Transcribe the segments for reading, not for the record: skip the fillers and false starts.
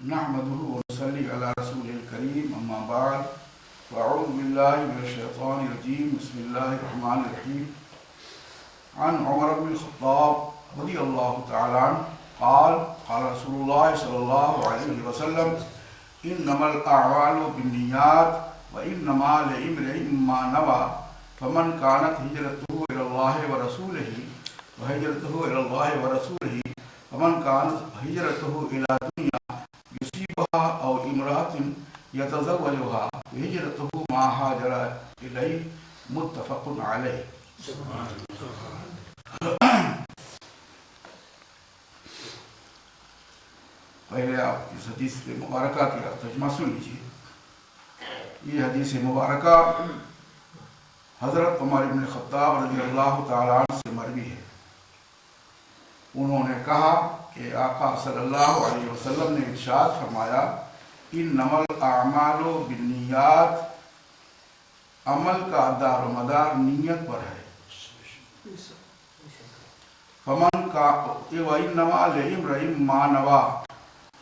نحمده ونصلي على رسوله الكريم أما بعد فأعوذ بالله من الشيطان الرجيم بسم الله الرحمن الرحيم عن عمر بن الخطاب رضي الله تعالى عنه قال قال رسول الله صلى الله عليه وسلم إنما الأعمال بالنيات وإنما لامرئ ما نوى فمن كانت هجرته إلى الله ورسوله وهجرته إلى الله ورسوله فمن كانت هجرته إلى دنيا يصيبها أو امرأة يتزوجها وهجرته ما هاجر إليه متفق عليه. پہلے آپ اس حدیث مبارکہ کی ترجمہ سن لیجیے. یہ حدیث مبارکہ حضرت عمر بن خطاب رضی اللہ تعالیٰ عنہ سے مروی ہے. انہوں نے کہا کہ آقا صلی اللہ علیہ وسلم نے ارشاد فرمایا انما الاعمال بالنیات، عمل کا دار و مدار نیت پر ہے. فمن کا وانما لامرئ ما نوى،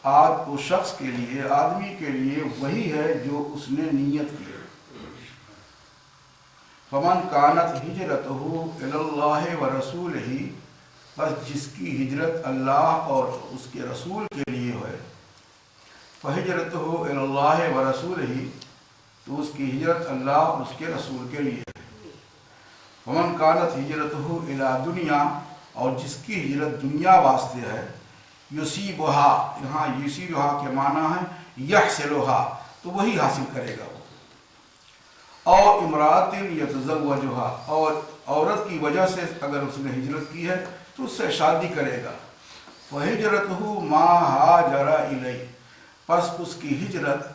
اس شخص کے لیے، آدمی کے لیے وہی ہے جو اس نے نیت کی. فمن کانت ہجرتہ الی اللہ ورسولہ، بس جس کی ہجرت اللہ اور اس کے رسول کے لیے ہے. فہجرتہ الی اللہ ورسولہ، تو اس کی ہجرت اللہ اور اس کے رسول کے لیے ہے. فمن کانت ہجرتہ الی دنیا، اور جس کی ہجرت دنیا واسطے ہے. یصیبہا، یہاں یصیبہا کے معنی ہے یحصلہا، تو وہی حاصل کرے گا وہ. اور امرأۃ یتزوجہا، اور عورت کی وجہ سے اگر اس نے ہجرت کی ہے تو اس سے شادی کرے گا. فہجرتہ ما ہاجر الیہ، پس اس کی ہجرت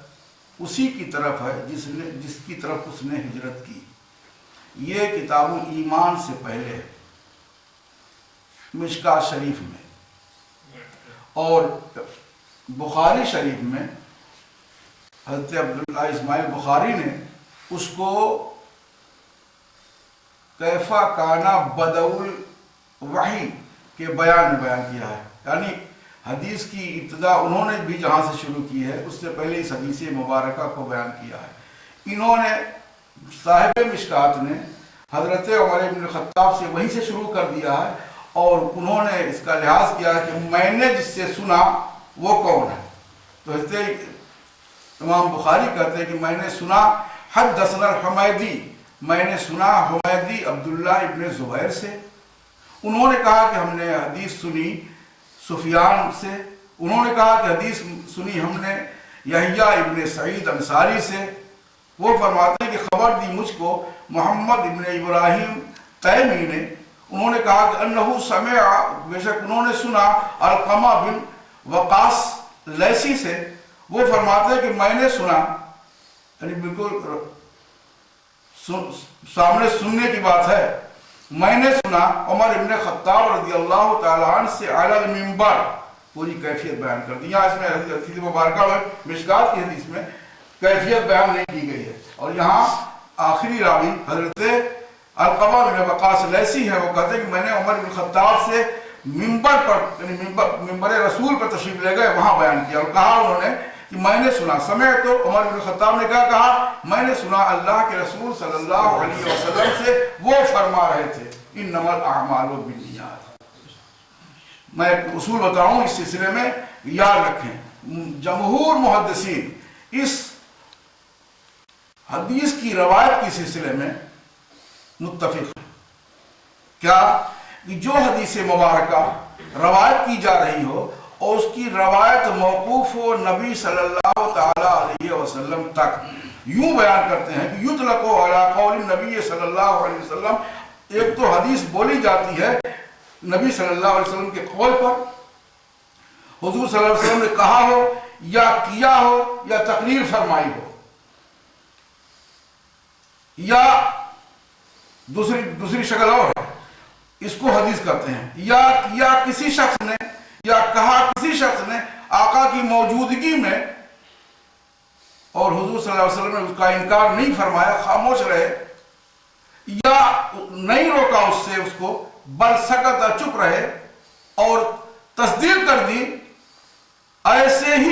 اسی کی طرف ہے جس کی طرف اس نے ہجرت کی. یہ کتاب الایمان سے پہلے ہے مشکوٰۃ شریف میں، اور بخاری شریف میں حضرت عبداللہ اسماعیل بخاری نے اس کو کیف کان بدء الوحی کے بیان میں بیان کیا ہے. یعنی حدیث کی ابتدا انہوں نے بھی جہاں سے شروع کی ہے اس سے پہلے اس حدیث مبارکہ کو بیان کیا ہے. انہوں نے، صاحب مشکوٰۃ نے حضرت عمر بن الخطاب سے وہیں سے شروع کر دیا ہے، اور انہوں نے اس کا لحاظ کیا ہے کہ میں نے جس سے سنا وہ کون ہے. تو حضرت امام بخاری کہتے ہیں کہ میں نے سنا حدثنا الحمیدی، میں نے سنا حمیدی عبداللہ ابن زبیر سے. انہوں نے کہا کہ ہم نے حدیث سنی سفیان سے. انہوں نے کہا کہ حدیث سنی ہم نے یحییٰ ابن سعید انصاری سے. وہ فرماتے ہیں کہ خبر دی مجھ کو محمد ابن ابراہیم تیمی نے. انہوں نے کہا کہ انہو سمع، بے شک انہوں نے سنا علقمہ بن وقاص لیسی سے. وہ فرماتے ہیں کہ میں نے سنا، یعنی بالکل سامنے سننے کی بات ہے، میں نے سنا عمر ابن خطاب رضی اللہ تعالیٰ عنہ سے علی المنبر. پوری کیفیت بیان کر دی. یہاں اس میں حدیث مبارکہ میں مشکوٰۃ کی حدیث میں کیفیت بیان نہیں کی گئی ہے. اور یہاں آخری راوی حضرت علقمہ بن وقاص لیسی ہے. وہ کہتے ہیں کہ میں نے عمر بن خطاب سے منبر پر، یعنی منبر رسول پر تشریف لے گئے، وہاں بیان کیا اور کہا انہوں نے کہ میں نے سنا. سمعت، تو عمر بن خطاب نے کیا کہا؟ میں نے سنا اللہ کے رسول صلی اللہ علیہ وسلم سے وہ فرما رہے تھے انما الاعمال بالنیات. میں ایک اصول بتاؤں اس سلسلے میں یاد رکھیں. جمہور محدثین اس حدیث کی روایت کے سلسلے میں متفق ہے. کیا کہ جو حدیث مبارکہ روایت کی جا رہی ہو اور اس کی روایت موقوف ہو نبی صلی اللہ تعالیٰ علیہ وسلم تک، یوں بیان کرتے ہیں کہ یطلق علی قول نبی صلی اللہ علیہ وسلم. ایک تو حدیث بولی جاتی ہے نبی صلی اللہ علیہ وسلم کے قول پر، حضور صلی اللہ علیہ وسلم نے کہا ہو یا کیا ہو یا تقریر فرمائی ہو، یا دوسری شکل اور ہے، اس کو حدیث کرتے ہیں. یا کیا کسی شخص نے یا کہا کسی شخص نے آقا کی موجودگی میں، اور حضور صلی اللہ علیہ وسلم نے اس کا انکار نہیں فرمایا، خاموش رہے، یا نہیں روکا اس سے اس کو، بل سکت، چپ رہے اور تصدیق کر دی. ایسے ہی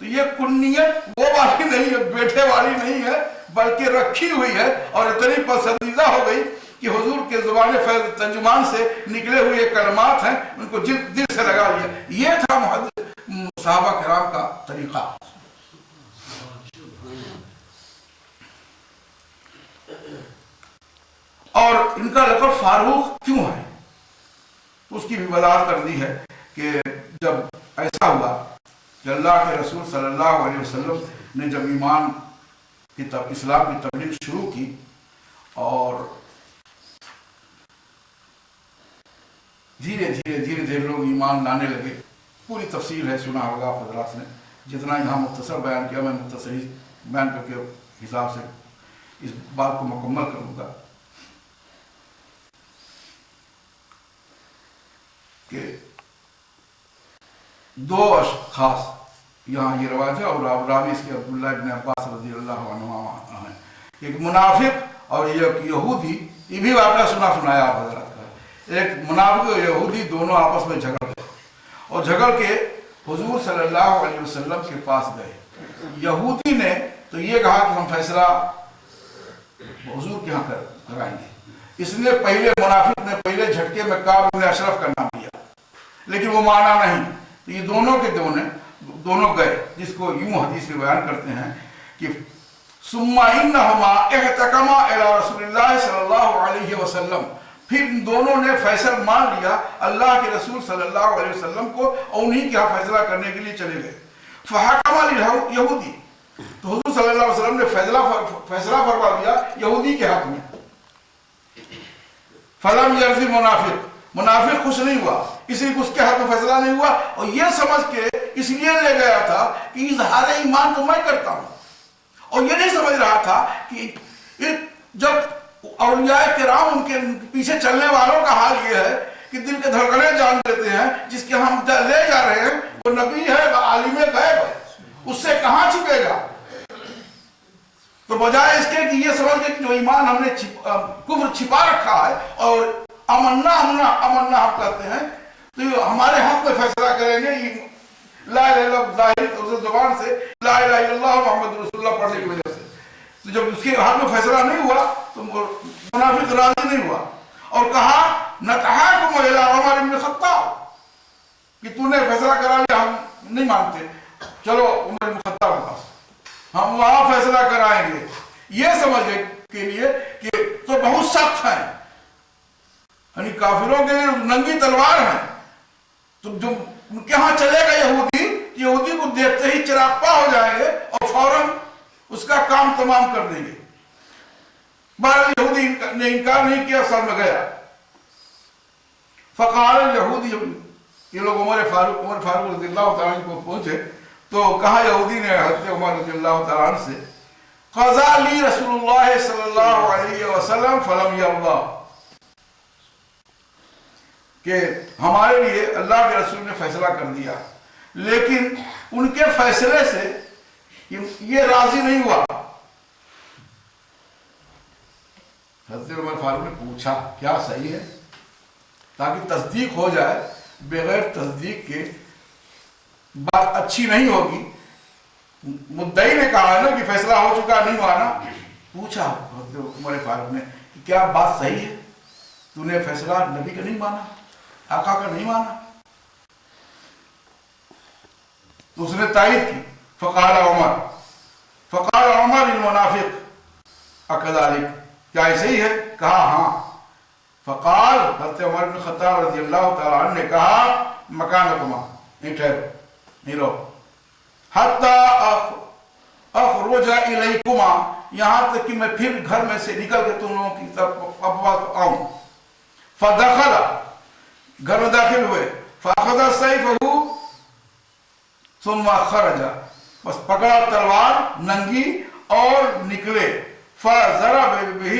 تو یہ کنیت وہ والی نہیں ہے، بیٹھے والی نہیں ہے، بلکہ رکھی ہوئی ہے، اور اتنی پسندیدہ ہو گئی کہ حضور کے زبان فیض ترجمان سے نکلے ہوئے کلمات ہیں، ان کو دل سے لگا لیا۔ یہ تھا صحابہ کرام کا طریقہ۔ اور ان کا لقب فاروق کیوں ہے، اس کی بھی وضاحت کر دی ہے کہ جب ایسا ہوا کہ اللہ کے رسول صلی اللہ علیہ وسلم نے جب اسلام کی تبلیغ شروع کی اور دھیرے دھیرے لوگ ایمان لانے لگے، پوری تفصیل ہے، سنا ہوگا آپ حضرات نے، جتنا یہاں مختصر بیان کیا میں مختصر بیان کر کے حساب سے اس بات کو مکمل کروں گا کہ دو اشخاص یہاں یہ روایت ہے، اور راوی اس کے عبداللہ ابن عباس رضی اللہ عنہما ہیں، ایک منافق اور ایک یہودی، یہ بھی واقعہ سنایا آپ حضرات کا، ایک منافق اور یہودی دونوں آپس میں جھگڑ گئے، اور جھگڑ کے حضور صلی اللہ علیہ وسلم کے پاس گئے۔ یہودی نے تو یہ کہا کہ ہم فیصلہ حضور کے ہاں کرائیں گے، اس نے منافق نے پہلے جھٹکے میں کعب بن اشرف کا نام لیا، لیکن وہ مانا نہیں، تو یہ دونوں گئے، جس کو یوں حدیث میں بیان کرتے ہیں کہ ثم انہما احتکما الی رسول اللہ صلی اللہ علیہ وسلم، پھر ان دونوں نے فیصل مان لیا اللہ کے رسول صلی اللہ علیہ وسلم کو، اور انہی کے ہاں فیصلہ کرنے کے لیے چلے گئے۔ فحکم یہودی، تو حضور صلی اللہ علیہ وسلم نے فیصلہ فرما دیا یہودی کے حق میں۔ فلم یرضی منافق خوش نہیں ہوا، اس لیے اس کے حق میں فیصلہ نہیں ہوا، اور یہ سمجھ کے اس لیے لے گیا تھا کہ اظہار ایمان تو میں کرتا ہوں، اور یہ نہیں سمجھ رہا تھا کہ جب اولیاء کرام ان کے پیچھے چلنے والوں کا حال یہ ہے کہ دل کے دھڑکنے جان دیتے ہیں، جس کے ہم لے جا رہے ہیں وہ نبی ہے، وہ عالم غیب ہے، اس سے کہاں چھپے گا؟ تو بجائے اس کے کہ یہ سمجھ کے جو ایمان ہم نے کفر چھپا رکھا ہے اور امنا ہم کہتے ہیں، تو یہ ہمارے حق میں فیصلہ کریں گے، لا الہ الا اللہ ظاہری زبان سے لا الہ الا اللہ محمد رسول اللہ پڑھنے کی وجہ سے، تو جب اس کے حق میں فیصلہ نہیں ہوا تو منافق راضی نہیں ہوا، اور کہا نتحاکم الی عمر بن خطاب، کہ تو نے فیصلہ کرا لیا، ہم نہیں مانتے، چلو عمر بن خطاب کے پاس، ہم وہاں فیصلہ کرائیں گے، یہ سمجھنے کے لیے کہ تو بہت سخت ہیں، یعنی کافروں کے لیے ننگی تلوار ہیں، تو جو ان کے ہاں چلے گا یہودی کو دیکھتے ہی چراغپا ہو جائیں گے اور فوراً اس کا کام تمام کر دیں گے۔ بہرحال یہودی نے انکار نہیں کیا، سر میں گیا۔ فقال یہودی، یہ لوگ عمر فاروق رضی اللہ تعالیٰ عنہ کو پہنچے تو کہا یہودی نے حضرت عمر رضی اللہ تعالیٰ عنہ سے، قضا لی رسول اللہ صلی اللہ علیہ وسلم فلم یرضی، کہ ہمارے لیے اللہ کے رسول نے فیصلہ کر دیا، لیکن ان کے فیصلے سے یہ راضی نہیں ہوا۔ حضرت عمر فاروق نے پوچھا کیا صحیح ہے، تاکہ تصدیق ہو جائے، بغیر تصدیق کے بات اچھی نہیں ہوگی۔ مدعی نے کہا نا کہ فیصلہ ہو چکا، نہیں مانا، پوچھا حضرت عمر فاروق نے کہ کیا بات صحیح ہے، تو نے فیصلہ نبی کا نہیں مانا، آقا کا نہیں مانا؟ تو اس نے تائید کی۔ فقال عمر المنافق اکذالک، کیا ایسے ہی ہے؟ کہا ہاں۔ فقال، حضرت عمر بن خطاب رضی اللہ تعالیٰ عنہ نے کہا مکانکما، نہیں ٹھہرو، نہیں رہو، حتی اخرج الیکما، یہاں تک کہ میں پھر گھر میں سے نکل کے تم لوگوں کی طرف آؤں۔ فدخل، گھر میں داخل ہوئے، فاخذ سیفہ ثم خرج، بس پکڑا تلوار ننگی اور نکلے۔ فضرب بہ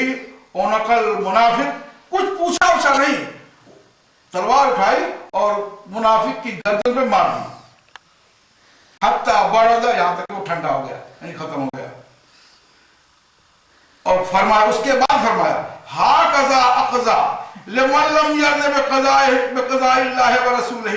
عنق المنافق، کچھ پوچھا نہیں، تلوار اٹھائی اور منافق کی گردن پہ مار دی، حتی برد، یہاں تک وہ ٹھنڈا ہو گیا، یعنی ختم ہو گیا۔ اور فرمایا، اس کے بعد فرمایا ہاکذا اقضا لمن لم یرض بقضاء اللہ ورسولہ،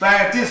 33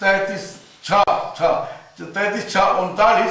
33 6 39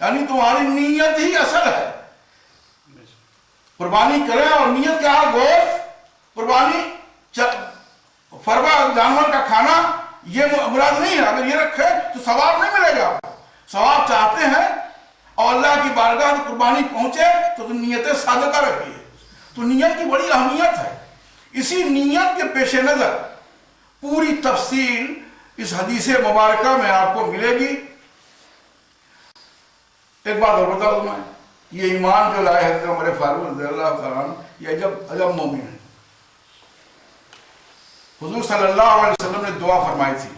یعنی تمہاری نیت ہی اصل ہے. قربانی کریں اور نیت کیا ہے؟ گوشت قربانی فرما جانور کا کھانا یہ مراد نہیں ہے. اگر یہ رکھے تو ثواب نہیں ملے گا. ثواب چاہتے ہیں اور اللہ کی بارگاہ میں قربانی پہنچے تو نیت صادقہ رکھیے. تو نیت کی بڑی اہمیت ہے. اسی نیت کے پیش نظر پوری تفصیل اس حدیث مبارکہ میں آپ کو ملے گی. ایک بات اور بتا دوں میں، یہ ایمان جو لائے حضرت عمر فاروق رضی اللہ تعالیٰ عنہ یہ عجب مومن ہے. حضور صلی اللہ علیہ وسلم نے دعا فرمائی تھی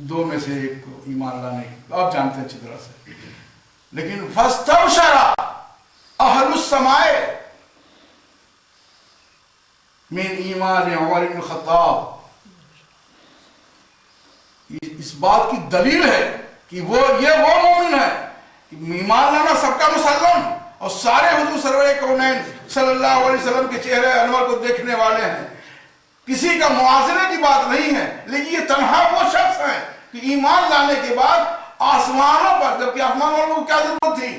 دو میں سے ایک کو ایمان لانے کی، آپ جانتے ہیں اچھی طرح سے. لیکن فَاسْتَبْشَرَ أَهْلُ السَّمَاءِ مِنْ ایمان عمر بن الخطاب. اس بات کی دلیل ہے کہ وہ مومن ہے کہ ایمان لانا سب کا مسلم اور سارے حضور سرور کونین صلی اللہ علیہ وسلم کے چہرے انور کو دیکھنے والے ہیں. کسی کا موازنے کی بات نہیں ہے. لیکن یہ تنہا وہ شخص ہے کہ ایمان لانے کے بعد آسمانوں پر، جبکہ آسمانوں کو کیا ضرورت تھی،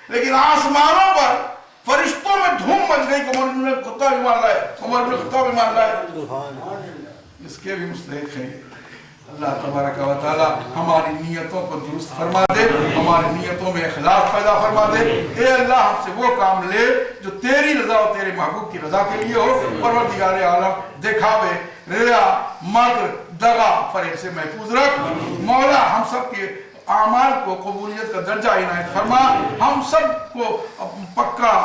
لیکن آسمانوں پر فرشتوں میں دھوم مچ گئی کہ عمر بن الخطاب ایمان لائے، عمر بن الخطاب ایمان لائے. اس کے بھی مستحق ہیں. اللہ تبارک و تعالی ہماری نیتوں کو درست فرما دے، ہماری نیتوں میں اخلاص پیدا فرما دے. اے اللہ ہم سے وہ کام لے جو تیری رضا اور تیرے محبوب کی رضا کے لیے ہو. پروردگار عالم دکھاوے، ریا، مکر، دغا، فریب سے محفوظ رکھ. مولا ہم سب کے اعمال کو قبولیت کا درجہ عنایت فرما. ہم سب کو پکا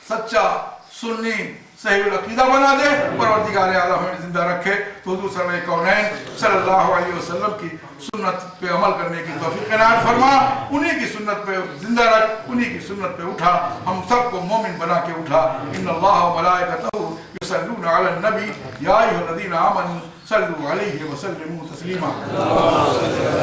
سچا سنی صحیح العقیدہ بنا دے. پروردگار عالم ہمیں زندہ رکھے. تو حضور سرور کونین صلی اللہ علیہ وسلم کی سنت پہ عمل کرنے کی توفیق عنایت فرما. انہی کی سنت پہ زندہ رکھ، انہی کی سنت پہ اٹھا. ہم سب کو مومن بنا کے اٹھا. ان اللہ و ملائکتہ یصلون علی النبی یا ایھا الذین آمنوا صلوا علیہ وسلموا تسلیما.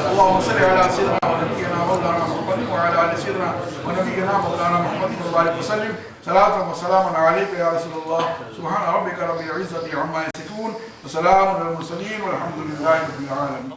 اللهم صل علی سیدنا ونبینا مولانا محمد وعلی آل سیدنا ونبینا مولانا محمد وبارک وسلم. صلاة وسلام علیک یا رسول اللہ. سبحان ربک رب العزة عما یصفون وسلام علی المرسلین والحمد للہ رب العالمین.